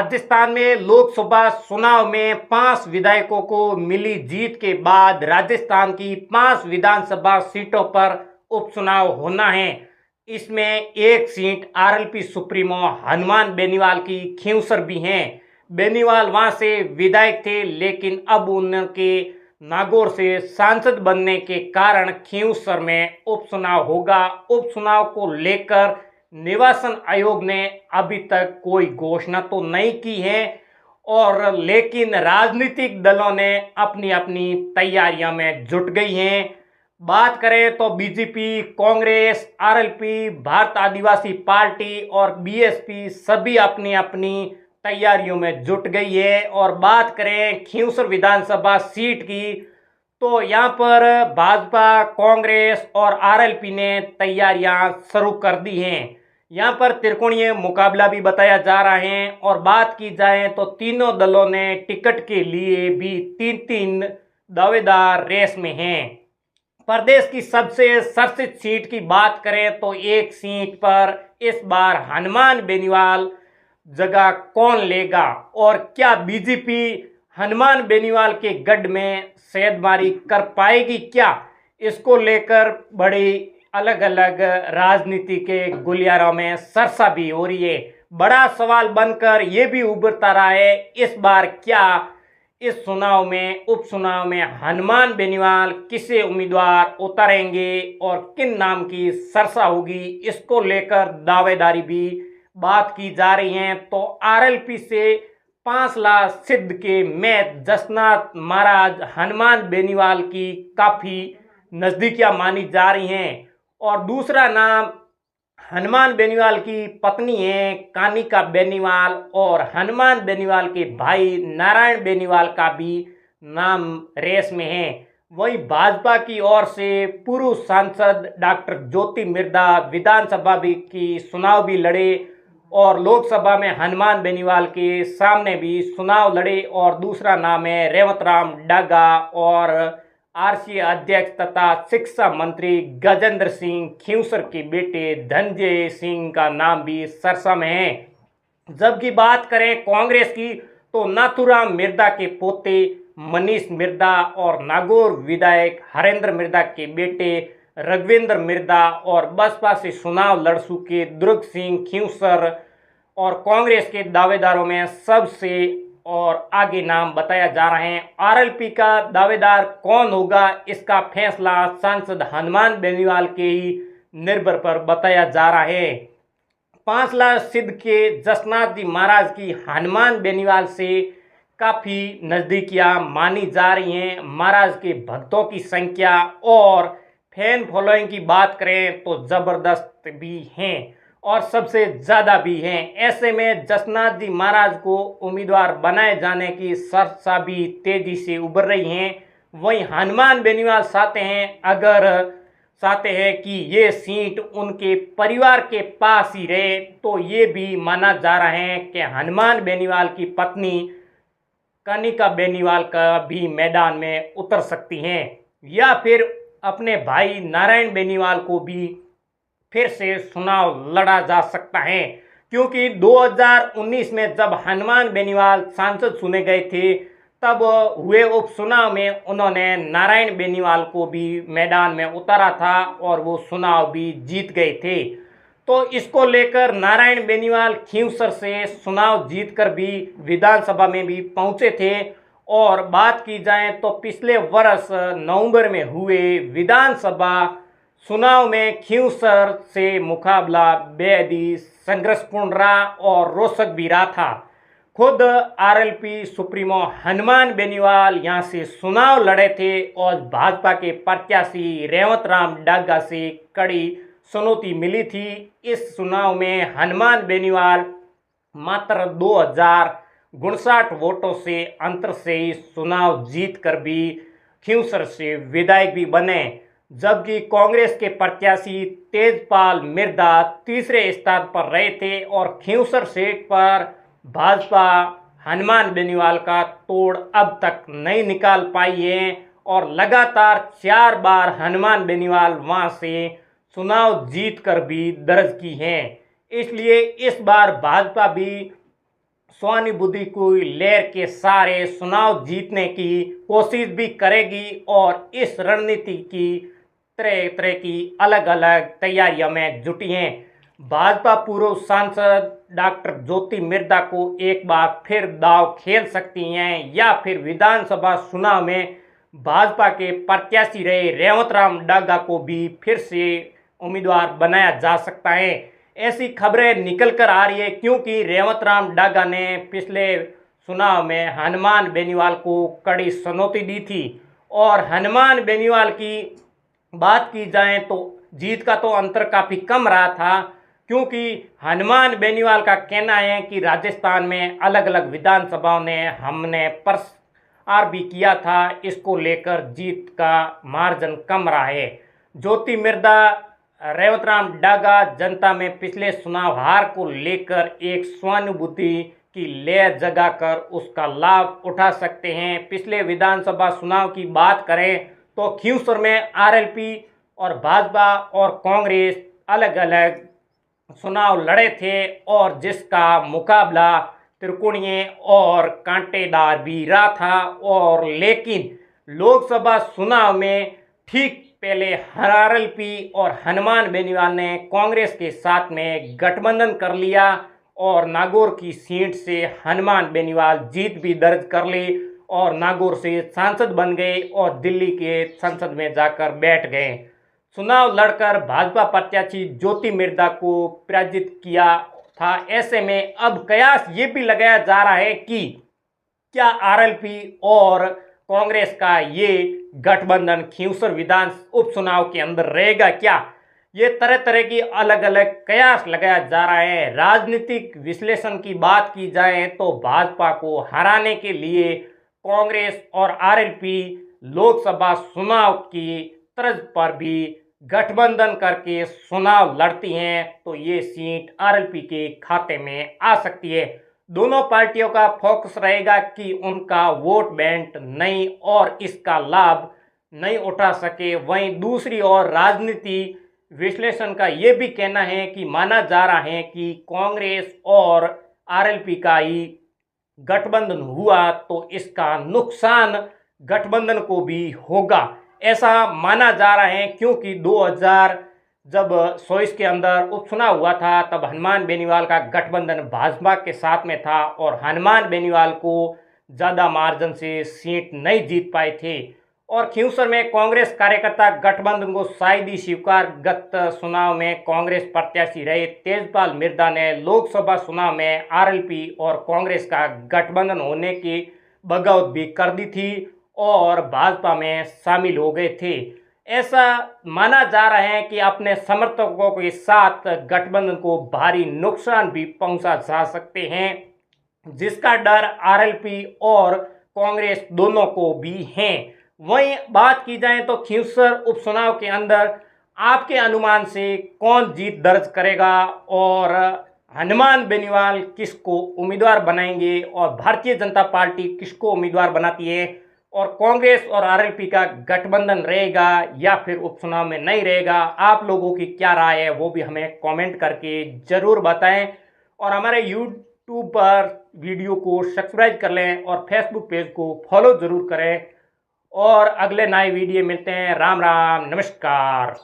राजस्थान में लोकसभा चुनाव में 5 विधायकों को मिली जीत के बाद राजस्थान की 5 विधानसभा सीटों पर उपचुनाव होना है। इसमें एक seat RLP supremo Hanuman Beniwal की खींवसर भी हैं। बेनीवाल वहां से विधायक थे, लेकिन अब उनके नागौर से सांसद बनने के कारण खींवसर में उपचुनाव होगा। उपचुनाव को लेकर निर्वाचन आयोग ने अभी तक कोई घोषणा तो नहीं की है, और लेकिन राजनीतिक दलों ने अपनी अपनी तैयारियों में जुट गई हैं। बात करें तो बीजेपी, कांग्रेस, आरएलपी, भारत आदिवासी पार्टी और बीएसपी सभी अपनी अपनी तैयारियों में जुट गई है। और बात करें खींवसर विधानसभा सीट की, तो यहाँ पर भाजपा, कांग्रेस और आरएलपी ने तैयारियां शुरू कर दी हैं। यहाँ पर त्रिकोणीय मुकाबला भी बताया जा रहा है। और बात की जाए तो तीनों दलों ने टिकट के लिए भी 3-3 दावेदार रेस में हैं। प्रदेश की सबसे चर्चित सीट की बात करें तो एक सीट पर इस बार हनुमान बेनीवाल जगह कौन लेगा, और क्या बीजेपी हनुमान बेनीवाल के गढ़ में सेंधमारी कर पाएगी क्या, इसको लेकर बड़ी अलग अलग राजनीति के गलियारों में चर्चा भी हो रही है। बड़ा सवाल बनकर ये भी उभरता रहा है, इस बार क्या इस चुनाव में, उपचुनाव में हनुमान बेनीवाल किसे उम्मीदवार उतारेंगे और किन नाम की चर्चा होगी, इसको लेकर दावेदारी भी बात की जा रही है। तो आरएलपी से 5 लाख सिद्ध के मैच जसनाथ महाराज हनुमान बेनीवाल की काफी नजदीकियां मानी जा रही हैं। और दूसरा नाम हनुमान बेनीवाल की पत्नी है कानिका बेनीवाल, और हनुमान बेनीवाल के भाई नारायण बेनीवाल का भी नाम रेस में है। वहीं भाजपा की ओर से पूर्व सांसद डॉक्टर ज्योति मिर्धा विधानसभा की चुनाव भी लड़े, और लोकसभा में हनुमान बेनीवाल के सामने भी चुनाव लड़े। और दूसरा नाम है रेवतराम डागा, और आरसीए अध्यक्ष तथा शिक्षा मंत्री गजेंद्र सिंह खींवसर के बेटे धनंजय सिंह का नाम भी चर्चा में है। जबकि बात करें कांग्रेस की, तो नाथूराम मिर्धा के पोते मनीष मिर्धा और नागौर विधायक हरेंद्र मिर्धा के बेटे रघुवेंद्र मिर्धा, और बसपा से चुनाव लड़ चुके दुर्ग सिंह खींवसर और कांग्रेस के दावेदारों में सबसे और आगे नाम बताया जा रहे हैं। आरएलपी का दावेदार कौन होगा, इसका फैसला सांसद हनुमान बेनीवाल के ही निर्भर पर बताया जा रहा है। 5 लाख सिद्ध के जसनाथ जी महाराज की हनुमान बेनीवाल से काफ़ी नज़दीकियां मानी जा रही हैं। महाराज के भक्तों की संख्या और फैन फॉलोइंग की बात करें तो ज़बरदस्त भी हैं और सबसे ज़्यादा भी हैं। ऐसे में जसनाथ जी महाराज को उम्मीदवार बनाए जाने की चर्चा भी तेज़ी से उभर रही हैं। वहीं हनुमान बेनीवाल चाहते हैं कि ये सीट उनके परिवार के पास ही रहे, तो ये भी माना जा रहा है कि हनुमान बेनीवाल की पत्नी कनिका बेनीवाल का भी मैदान में उतर सकती हैं, या फिर अपने भाई नारायण बेनीवाल को भी फिर से चुनाव लड़ा जा सकता है। क्योंकि 2019 में जब हनुमान बेनीवाल सांसद चुने गए थे, तब हुए उपचुनाव में उन्होंने नारायण बेनीवाल को भी मैदान में उतारा था और वो चुनाव भी जीत गए थे। तो इसको लेकर नारायण बेनीवाल खींवसर से चुनाव जीतकर भी विधानसभा में भी पहुंचे थे। और बात की जाए तो पिछले वर्ष नवंबर में हुए विधानसभा चुनाव में खींवसर से मुकाबला बेहद ही संघर्षपूर्ण रहा और रोचक भी रहा था। खुद आरएलपी सुप्रीमो हनुमान बेनीवाल यहाँ से चुनाव लड़े थे और भाजपा के प्रत्याशी रेवतराम डागा से कड़ी चुनौती मिली थी। इस चुनाव में हनुमान बेनीवाल मात्र 2059 वोटों से अंतर से चुनाव जीतकर भी खींवसर से विधायक भी बने, जबकि कांग्रेस के प्रत्याशी तेजपाल मिर्धा तीसरे स्थान पर रहे थे और खींवसर सीट पर भाजपा हनुमान बेनीवाल का तोड़ अब तक नहीं निकाल पाई है और लगातार 4 बार हनुमान बेनीवाल वहां से चुनाव जीतकर भी दर्ज की हैं। इसलिए इस बार भाजपा भी सहानुभूति को लेकर के सारे चुनाव जीतने की कोशिश भी करेगी और इस रणनीति की तरह तरह की अलग अलग तैयारियों में जुटी हैं। भाजपा पूर्व सांसद डॉक्टर ज्योति मिर्धा को एक बार फिर दांव खेल सकती हैं या फिर विधानसभा चुनाव में भाजपा के प्रत्याशी रहे रेवंत राम डागा को भी फिर से उम्मीदवार बनाया जा सकता है। ऐसी खबरें निकल कर आ रही है क्योंकि रेवंत राम डागा ने पिछले चुनाव में हनुमान बेनीवाल को कड़ी चुनौती दी थी और हनुमान बेनीवाल की बात की जाए तो जीत का तो अंतर काफ़ी कम रहा था, क्योंकि हनुमान बेनीवाल का कहना है कि राजस्थान में अलग अलग विधानसभाओं ने हमने प्रचार भी किया था, इसको लेकर जीत का मार्जिन कम रहा है। ज्योति मिर्धा रेवंत राम डागा जनता में पिछले चुनाव हार को लेकर एक सहानुभूति की लहर जगाकर उसका लाभ उठा सकते हैं। पिछले विधानसभा चुनाव की बात करें तो खींवसर में आरएलपी और भाजपा और कांग्रेस अलग अलग चुनाव लड़े थे और जिसका मुकाबला त्रिकोणीय और कांटेदार भी रहा था। और लेकिन लोकसभा चुनाव में ठीक पहले आरएलपी और हनुमान बेनीवाल ने कांग्रेस के साथ में गठबंधन कर लिया और नागौर की सीट से हनुमान बेनीवाल जीत भी दर्ज कर ली और नागौर से सांसद बन गए और दिल्ली के संसद में जाकर बैठ गए। चुनाव लड़कर भाजपा प्रत्याशी ज्योति मिर्धा को पराजित किया था। ऐसे में अब कयास ये भी लगाया जा रहा है कि क्या आरएलपी और कांग्रेस का ये गठबंधन खींवसर विधान उपचुनाव के अंदर रहेगा क्या, ये तरह तरह की अलग अलग कयास लगाया जा रहा है। राजनीतिक विश्लेषण की बात की जाए तो भाजपा को हराने के लिए कांग्रेस और आरएलपी लोकसभा चुनाव की तर्ज पर भी गठबंधन करके चुनाव लड़ती हैं तो ये सीट आरएलपी के खाते में आ सकती है। दोनों पार्टियों का फोकस रहेगा कि उनका वोट बैंक नहीं और इसका लाभ नहीं उठा सके। वहीं दूसरी ओर राजनीति विश्लेषण का ये भी कहना है कि माना जा रहा है कि कांग्रेस और आरएलपी का ही गठबंधन हुआ तो इसका नुकसान गठबंधन को भी होगा, ऐसा माना जा रहा है। क्योंकि 2000 जब 24 के अंदर उपचुनाव हुआ था तब हनुमान बेनीवाल का गठबंधन भाजपा के साथ में था और हनुमान बेनीवाल को ज़्यादा मार्जिन से सीट नहीं जीत पाए थे और खींवसर में कांग्रेस कार्यकर्ता गठबंधन को शायद ही स्वीकार। गत चुनाव में कांग्रेस प्रत्याशी रहे तेजपाल मिर्धा ने लोकसभा चुनाव में आरएलपी और कांग्रेस का गठबंधन होने की बगावत भी कर दी थी और भाजपा में शामिल हो गए थे। ऐसा माना जा रहा है कि अपने समर्थकों के साथ गठबंधन को भारी नुकसान भी पहुंचा जा सकते हैं, जिसका डर आरएलपी और कांग्रेस दोनों को भी है। वहीं बात की जाए तो खींवसर उपचुनाव के अंदर आपके अनुमान से कौन जीत दर्ज करेगा और हनुमान बेनीवाल किसको उम्मीदवार बनाएंगे और भारतीय जनता पार्टी किसको उम्मीदवार बनाती है और कांग्रेस और आरएलपी का गठबंधन रहेगा या फिर उपचुनाव में नहीं रहेगा, आप लोगों की क्या राय है वो भी हमें कमेंट करके ज़रूर बताएं और हमारे यूट्यूब पर वीडियो को सब्सक्राइब कर लें और फेसबुक पेज को फॉलो ज़रूर करें और अगले नए वीडियो मिलते हैं। राम राम, नमस्कार।